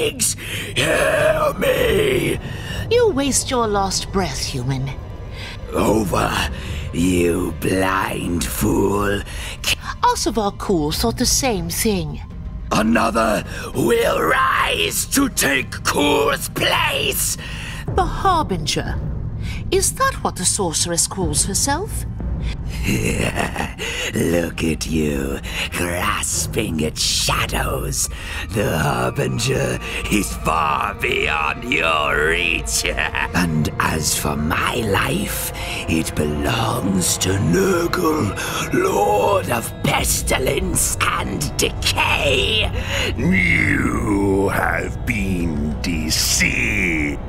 legs! Help me! You waste your last breath, human. Over, you blind fool. Osavar Cool thought the same thing. Another will rise to take Cool's place! The Harbinger. Is that what the sorceress calls herself? Look at you, grasping at shadows. The Harbinger is far beyond your reach. And as for my life, it belongs to Nurgle, Lord of Pestilence and Decay. You have been deceived.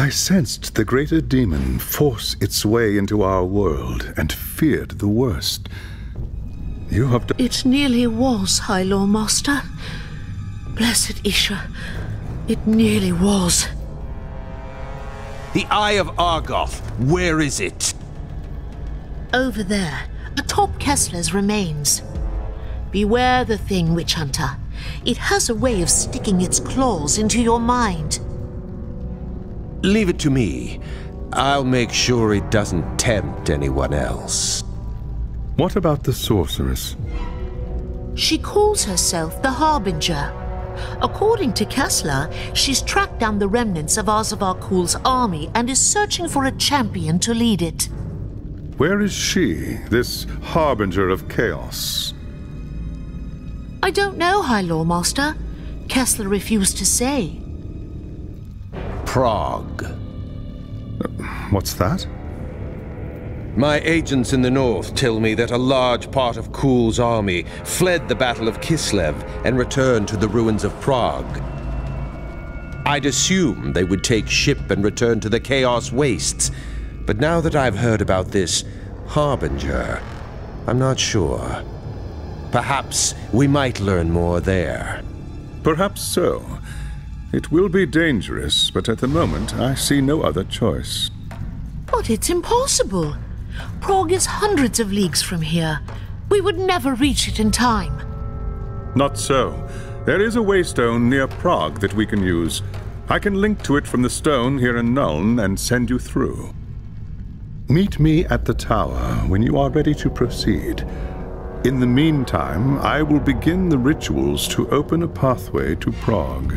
I sensed the greater demon force its way into our world and feared the worst. You have done... It nearly was, High Lord Master. Blessed Isha, it nearly was. The Eye of Argoth, where is it? Over there, atop Kessler's remains. Beware the thing, Witch Hunter. It has a way of sticking its claws into your mind. Leave it to me. I'll make sure it doesn't tempt anyone else. What about the sorceress? She calls herself the Harbinger. According to Kessler, she's tracked down the remnants of Azavar-Kul's army and is searching for a champion to lead it. Where is she, this harbinger of chaos? I don't know, High Lord Master. Kessler refused to say. Prague. What's that? My agents in the north tell me that a large part of Kul's army fled the Battle of Kislev and returned to the ruins of Prague. I'd assume they would take ship and return to the Chaos Wastes, but now that I've heard about this Harbinger, I'm not sure. Perhaps we might learn more there. Perhaps so. It will be dangerous, but at the moment I see no other choice. But it's impossible. Prague is hundreds of leagues from here. We would never reach it in time. Not so. There is a waystone near Prague that we can use. I can link to it from the stone here in Nuln and send you through. Meet me at the tower when you are ready to proceed. In the meantime, I will begin the rituals to open a pathway to Prague.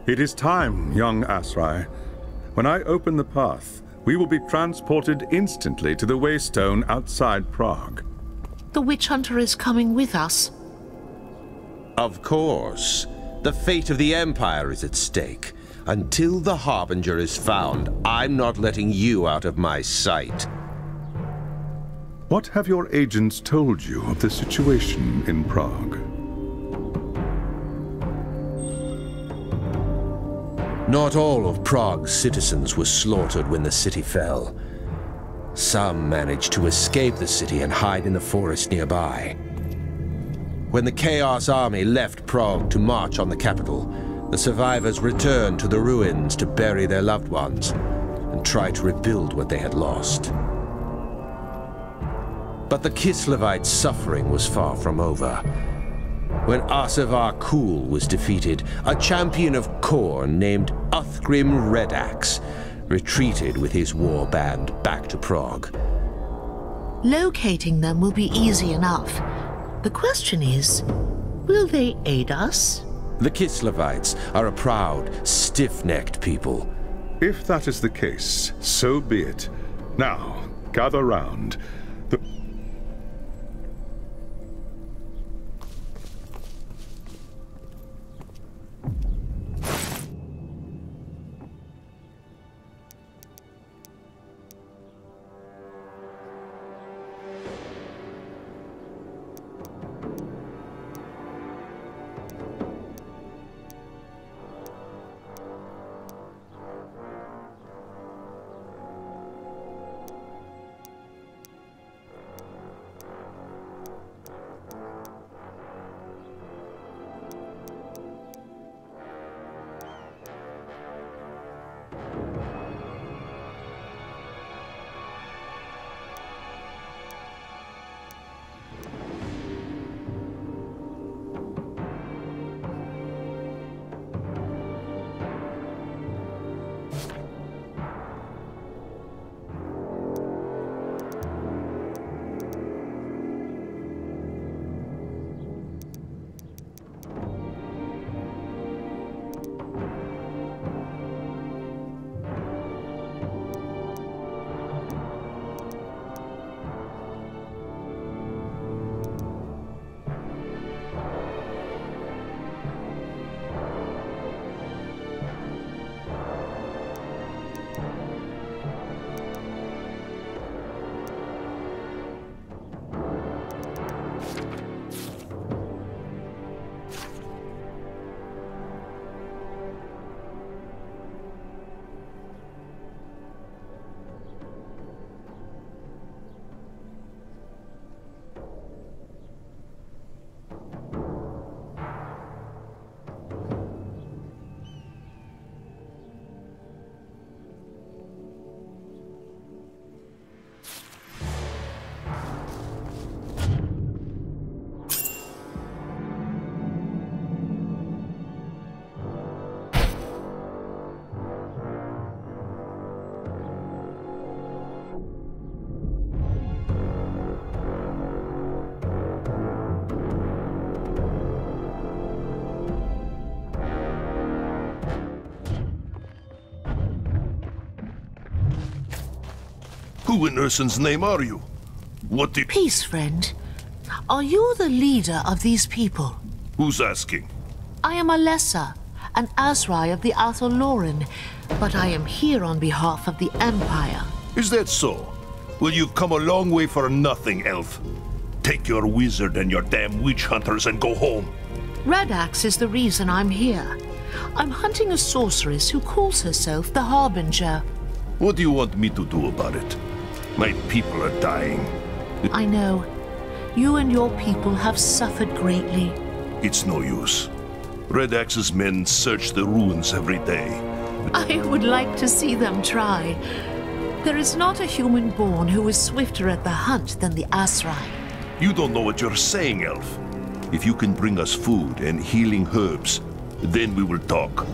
It is time, young Asrai. When I open the path, we will be transported instantly to the Waystone outside Prague. The Witch Hunter is coming with us. Of course. The fate of the Empire is at stake. Until the Harbinger is found, I'm not letting you out of my sight. What have your agents told you of the situation in Prague? Not all of Prague's citizens were slaughtered when the city fell. Some managed to escape the city and hide in the forest nearby. When the Chaos Army left Prague to march on the capital, the survivors returned to the ruins to bury their loved ones and try to rebuild what they had lost. But the Kislevites' suffering was far from over. When Azavar-Kul was defeated, a champion of Khorne named Uthgrim Redax retreated with his war band back to Prague. Locating them will be easy enough. The question is, will they aid us? The Kislevites are a proud, stiff-necked people. If that is the case, so be it. Now, gather round. Who in Ursun's name are you? What do you... Peace, friend. Are you the leader of these people? Who's asking? I am Alessa, an Azrai of the Loren, but I am here on behalf of the Empire. Is that so? Well, you've come a long way for nothing, elf. Take your wizard and your damn witch hunters and go home. Red Axe is the reason I'm here. I'm hunting a sorceress who calls herself the Harbinger. What do you want me to do about it? My people are dying. I know. You and your people have suffered greatly. It's no use. Red Axe's men search the ruins every day. I would like to see them try. There is not a human born who is swifter at the hunt than the Azrai. You don't know what you're saying, elf. If you can bring us food and healing herbs, then we will talk.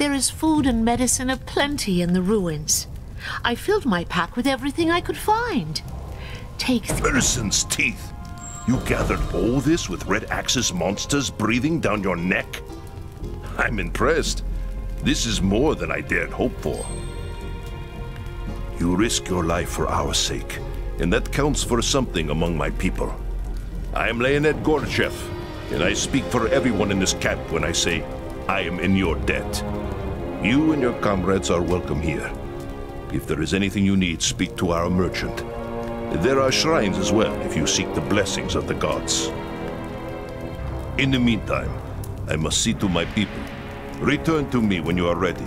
There is food and medicine aplenty in the ruins. I filled my pack with everything I could find. Take Person's teeth! You gathered all this with Red Axe's monsters breathing down your neck? I'm impressed. This is more than I dared hope for. You risk your life for our sake, and that counts for something among my people. I am Leonid Gorchev, and I speak for everyone in this camp when I say I am in your debt. You and your comrades are welcome here. If there is anything you need, speak to our merchant. There are shrines as well if you seek the blessings of the gods. In the meantime, I must see to my people. Return to me when you are ready.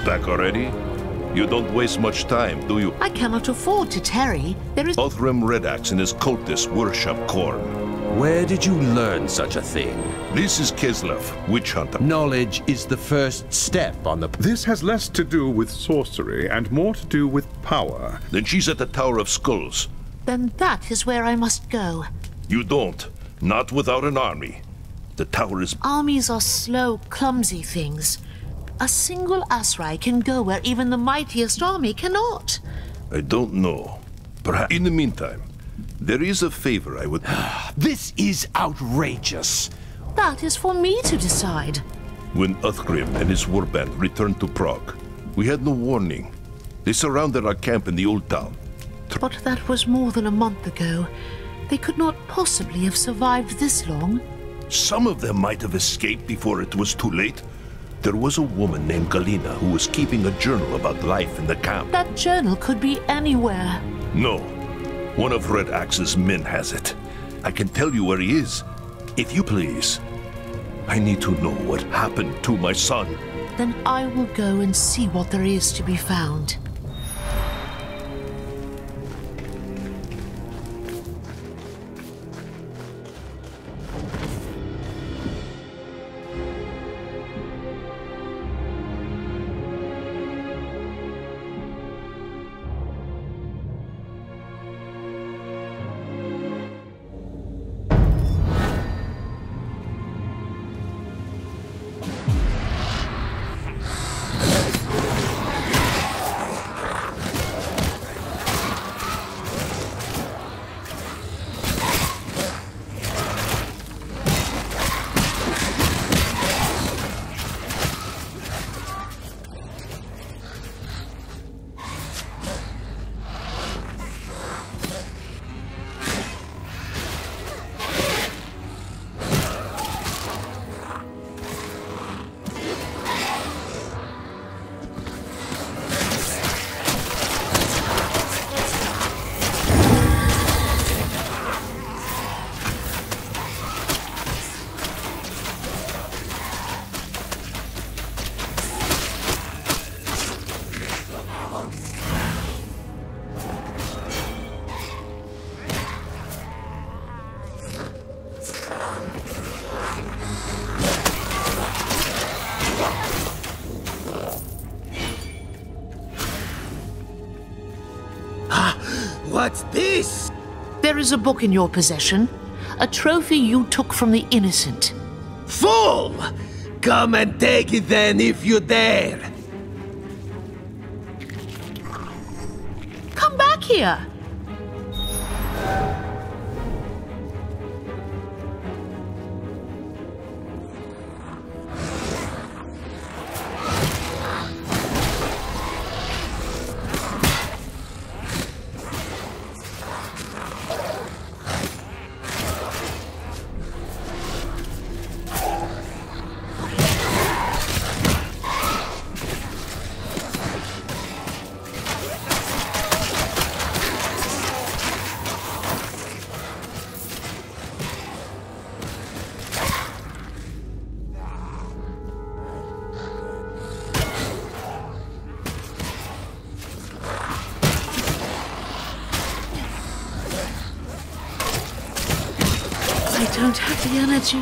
Back already? You don't waste much time, do you? I cannot afford to tarry. There is... Othram Redax and his cultists worship corn. Where did you learn such a thing? This is Kislev, witch hunter. Knowledge is the first step on the... This has less to do with sorcery and more to do with power. Then she's at the Tower of Skulls. Then that is where I must go. You don't. Not without an army. The tower is... Armies are slow, clumsy things. A single Asrai can go where even the mightiest army cannot. I don't know. Perhaps... In the meantime, there is a favor I would... This is outrageous. That is for me to decide. When Uthgrim and his warband returned to Prague, we had no warning. They surrounded our camp in the old town. But that was more than a month ago. They could not possibly have survived this long. Some of them might have escaped before it was too late. There was a woman named Galina who was keeping a journal about life in the camp. That journal could be anywhere. No. One of Red Axe's men has it. I can tell you where he is, if you please. I need to know what happened to my son. Then I will go and see what there is to be found. What's this? There is a book in your possession, a trophy you took from the innocent. Fool! Come and take it then if you dare. Come back here. I don't have the energy.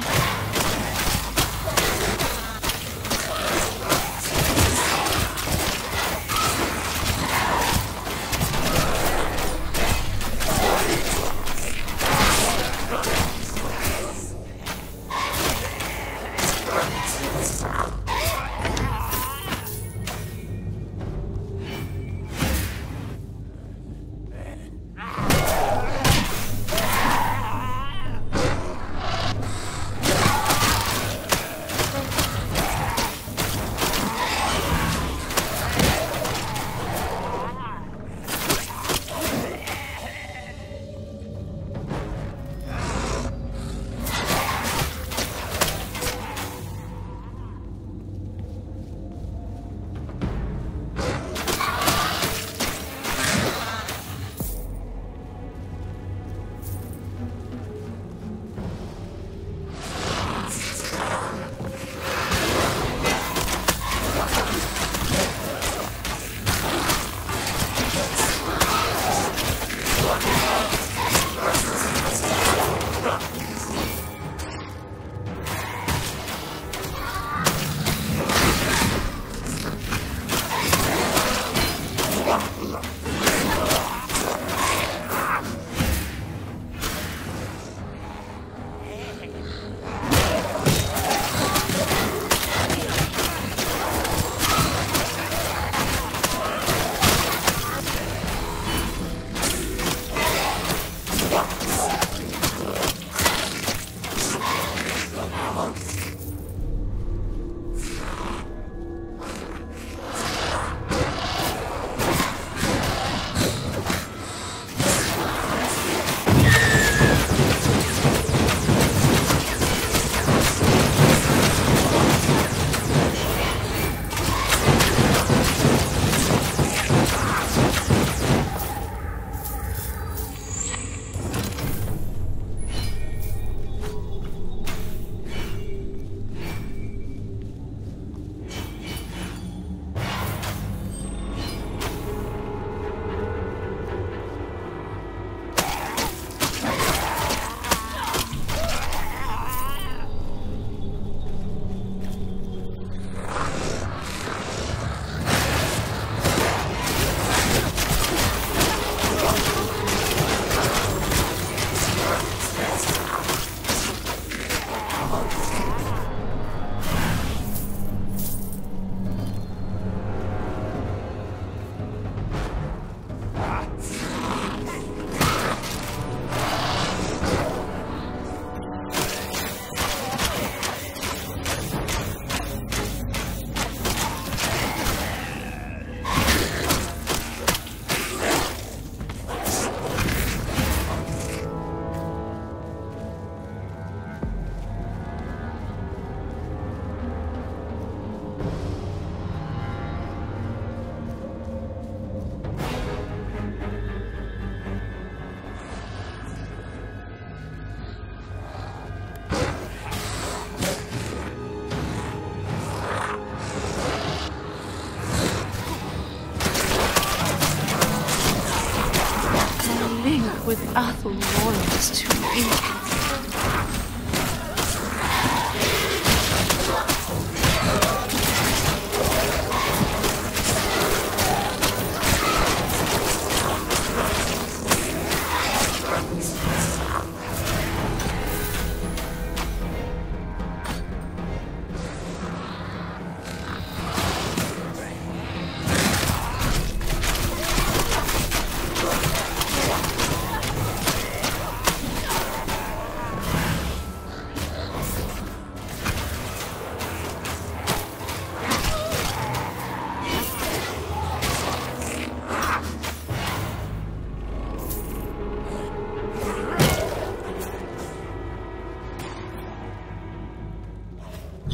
With Athel Royals to ink.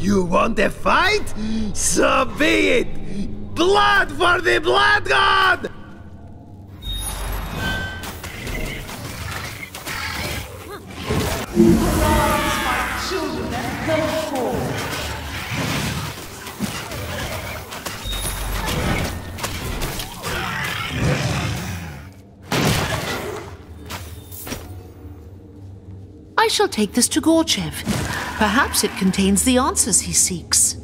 You want a fight? So be it! Blood for the Blood God! I shall take this to Gorchev. Perhaps it contains the answers he seeks.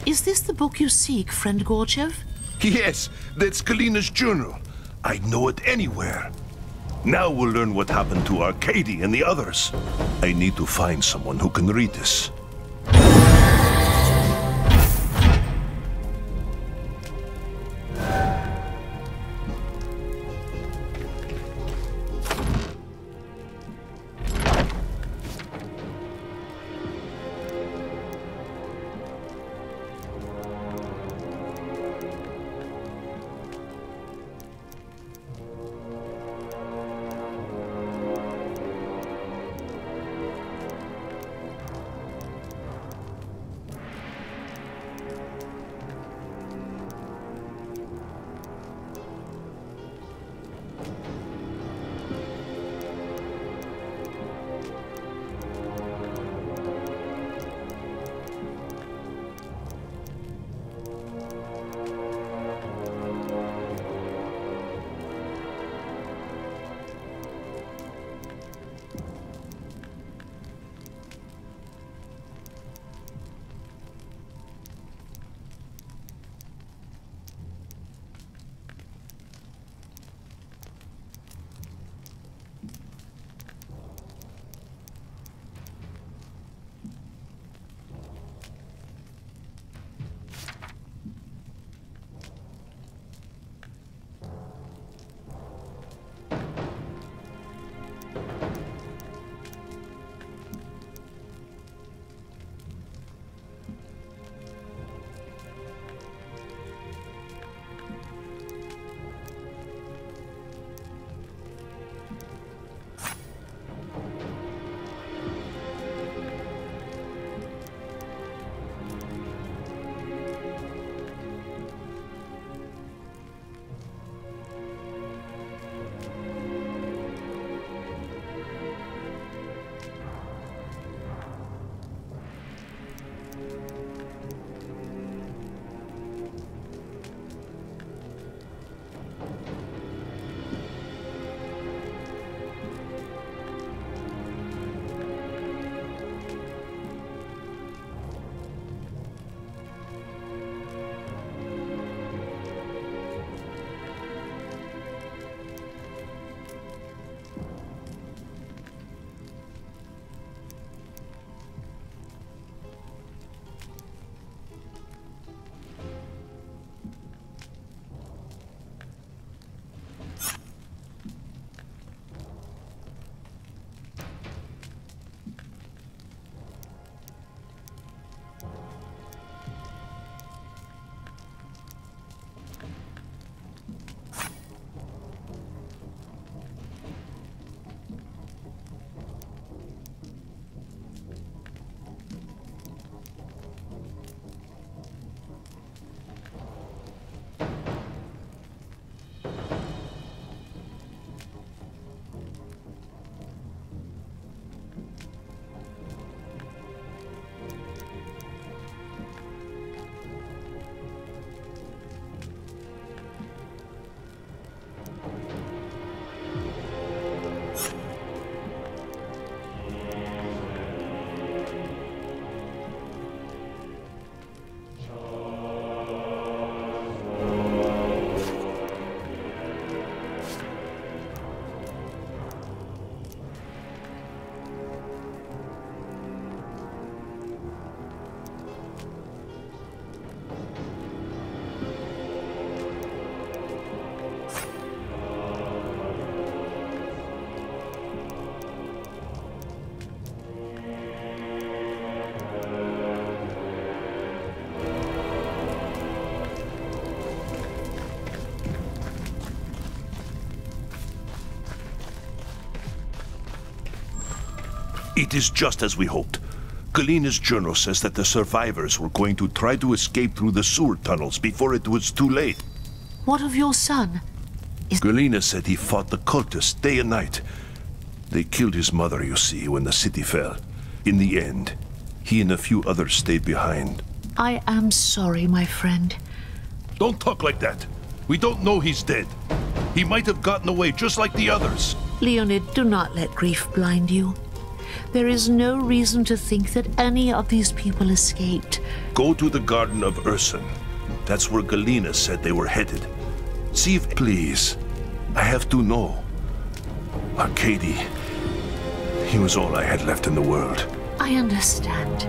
Is this the book you seek, friend Gorchev? Yes, that's Kalina's journal. I'd know it anywhere. Now we'll learn what happened to Arcady and the others. I need to find someone who can read this. It is just as we hoped. Galina's journal says that the survivors were going to try to escape through the sewer tunnels before it was too late. What of your son? Galina said he fought the cultists day and night. They killed his mother, you see, when the city fell. In the end, he and a few others stayed behind. I am sorry, my friend. Don't talk like that. We don't know he's dead. He might have gotten away just like the others. Leonid, do not let grief blind you. There is no reason to think that any of these people escaped. Go to the Garden of Urson. That's where Galina said they were headed. See if... Please. I have to know. Arcady. He was all I had left in the world. I understand.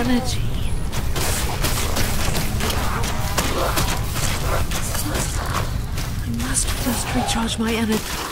sanity. I must first recharge my energy.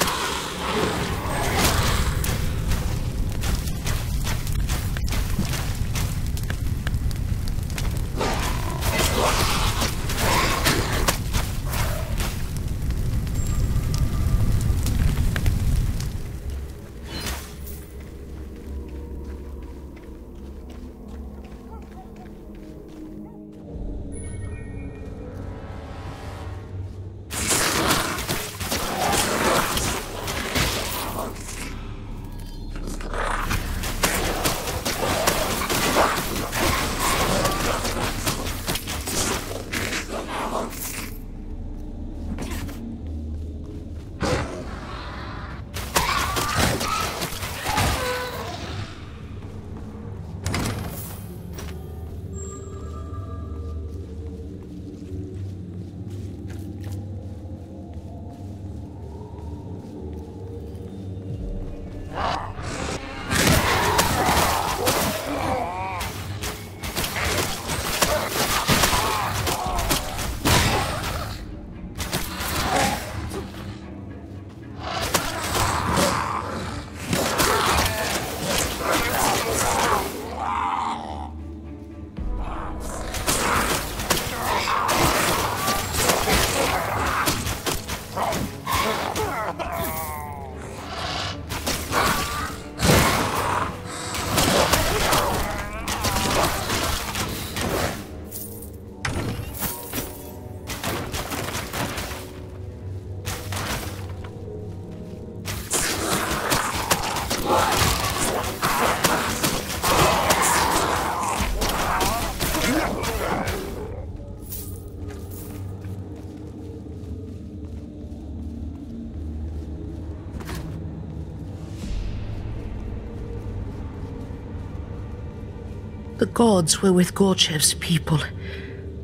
The gods were with Gorchev's people.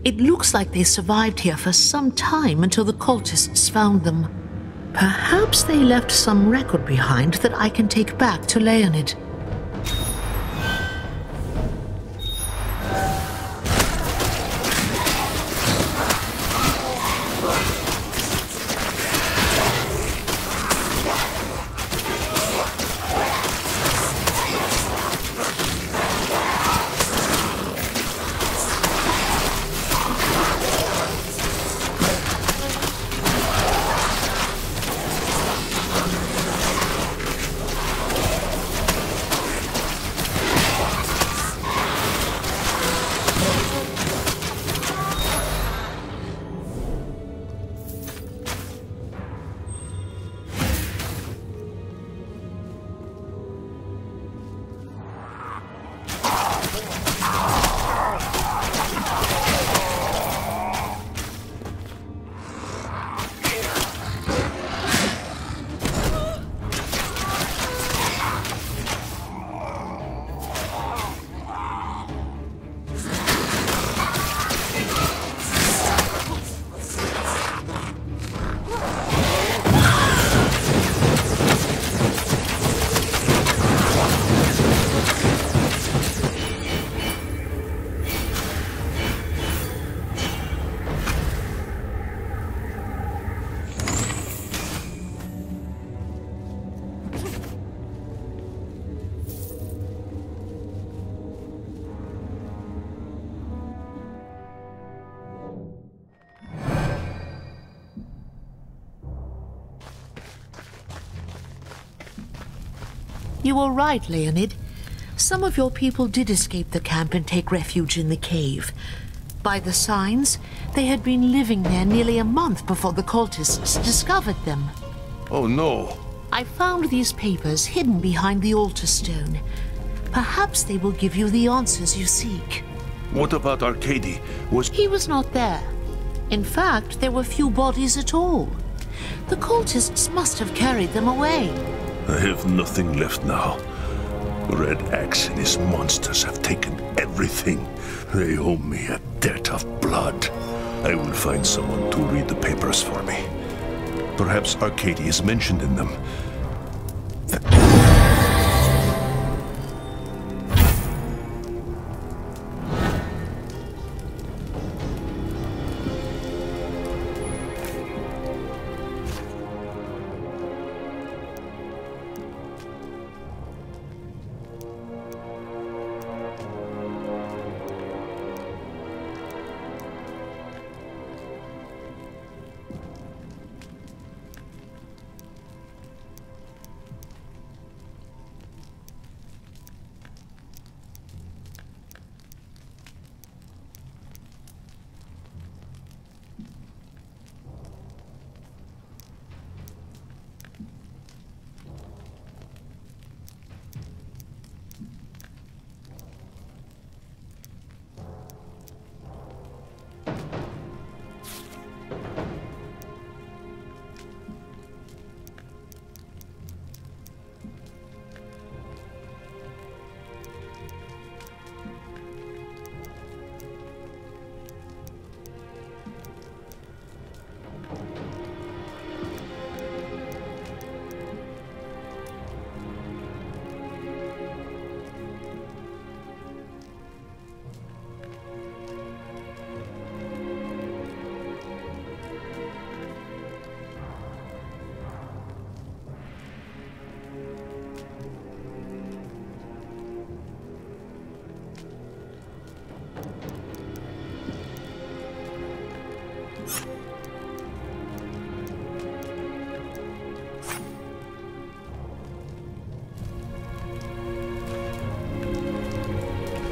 It looks like they survived here for some time until the cultists found them. Perhaps they left some record behind that I can take back to Leonid. You were right, Leonid. Some of your people did escape the camp and take refuge in the cave. By the signs, they had been living there nearly a month before the cultists discovered them. Oh no! I found these papers hidden behind the altar stone. Perhaps they will give you the answers you seek. What about Arcady? He was not there. In fact, there were few bodies at all. The cultists must have carried them away. I have nothing left now. Red Axe and his monsters have taken everything. They owe me a debt of blood. I will find someone to read the papers for me. Perhaps Arcady is mentioned in them.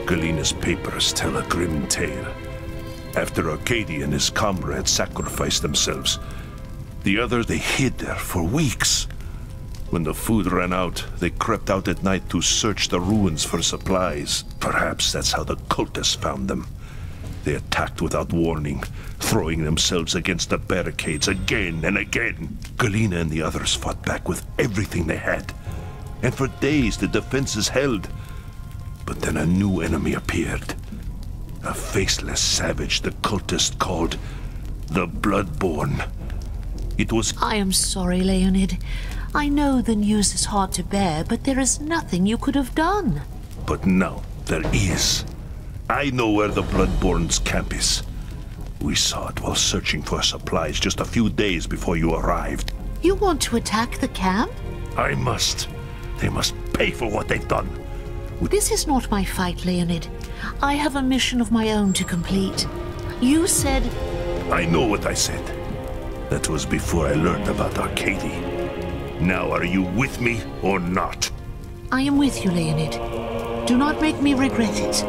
Galina's papers tell a grim tale. After Arcady and his comrades sacrificed themselves, the others, they hid there for weeks. When the food ran out, they crept out at night to search the ruins for supplies. Perhaps that's how the cultists found them. They attacked without warning, throwing themselves against the barricades again and again. Galina and the others fought back with everything they had. And for days the defenses held. But then a new enemy appeared. A faceless savage the cultist called the Bloodborne. It was... I am sorry, Leonid. I know the news is hard to bear, but there is nothing you could have done. But now there is. I know where the Bloodborne's camp is. We saw it while searching for supplies just a few days before you arrived. You want to attack the camp? I must. They must pay for what they've done. This is not my fight, Leonid. I have a mission of my own to complete. You said... I know what I said. That was before I learned about Arcady. Now are you with me or not? I am with you, Leonid. Do not make me regret it.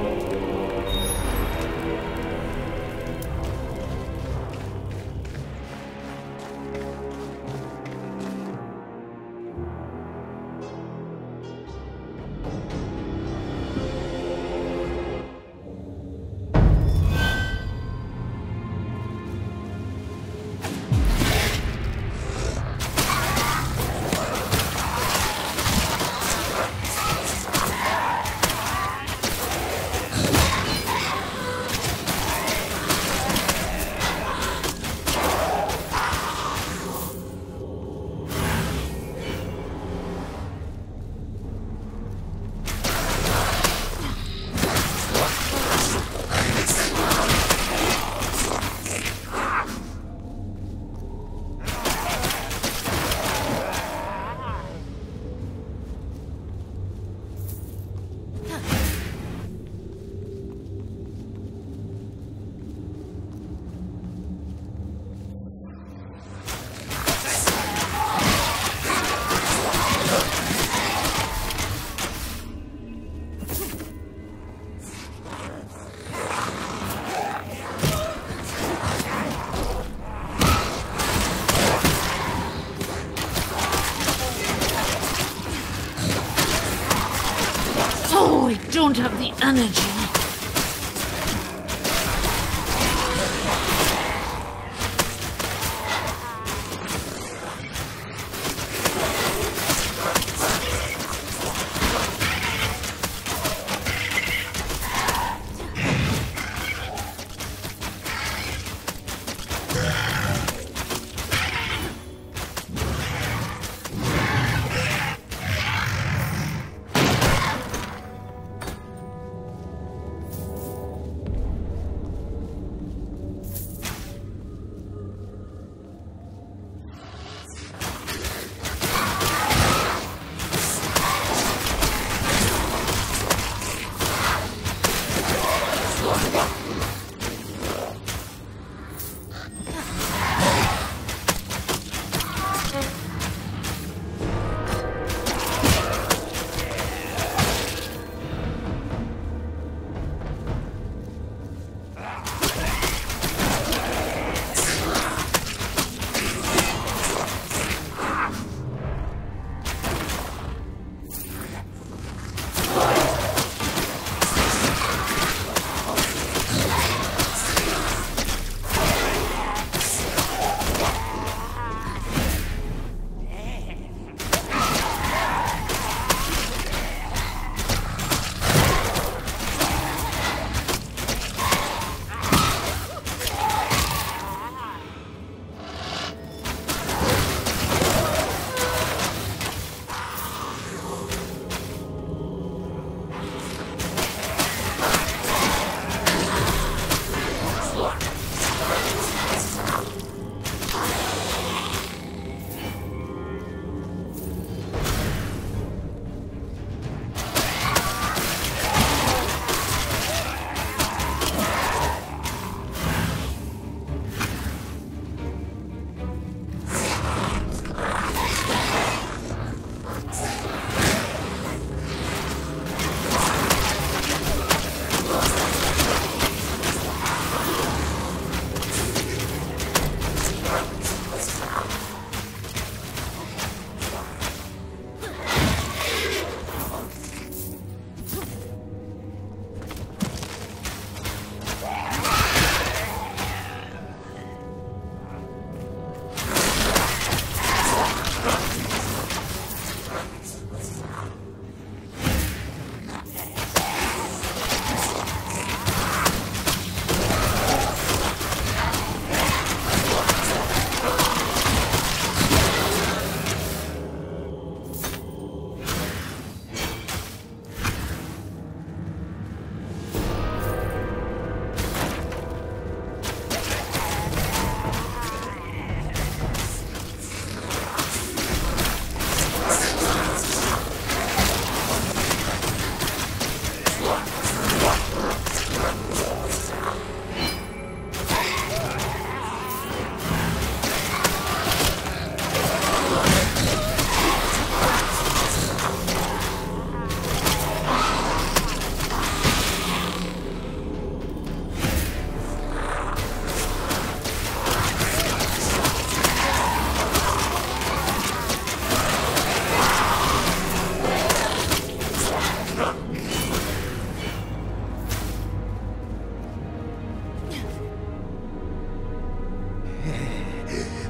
I don't have the energy.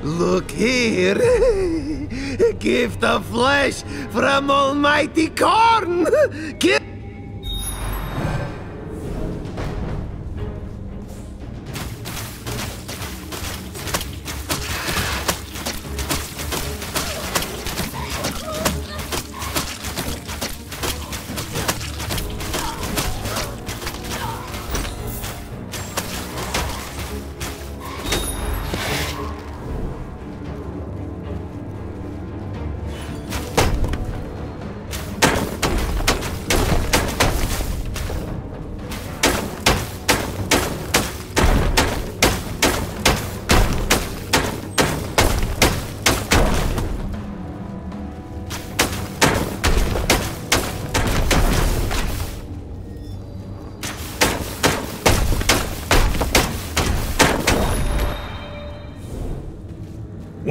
Look here. A gift of flesh from Almighty Corn.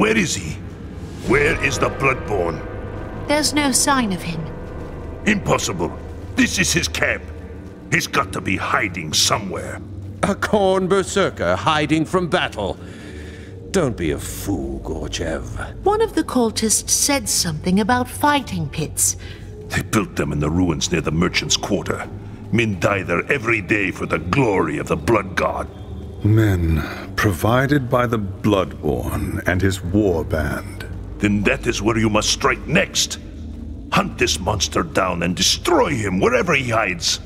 Where is he? Where is the Bloodborne? There's no sign of him. Impossible. This is his camp. He's got to be hiding somewhere. A Khorne berserker hiding from battle. Don't be a fool, Gorchev. One of the cultists said something about fighting pits. They built them in the ruins near the merchant's quarter. Men die there every day for the glory of the Blood God. Men provided by the Bloodborne and his war band. Then that is where you must strike next. Hunt this monster down and destroy him wherever he hides.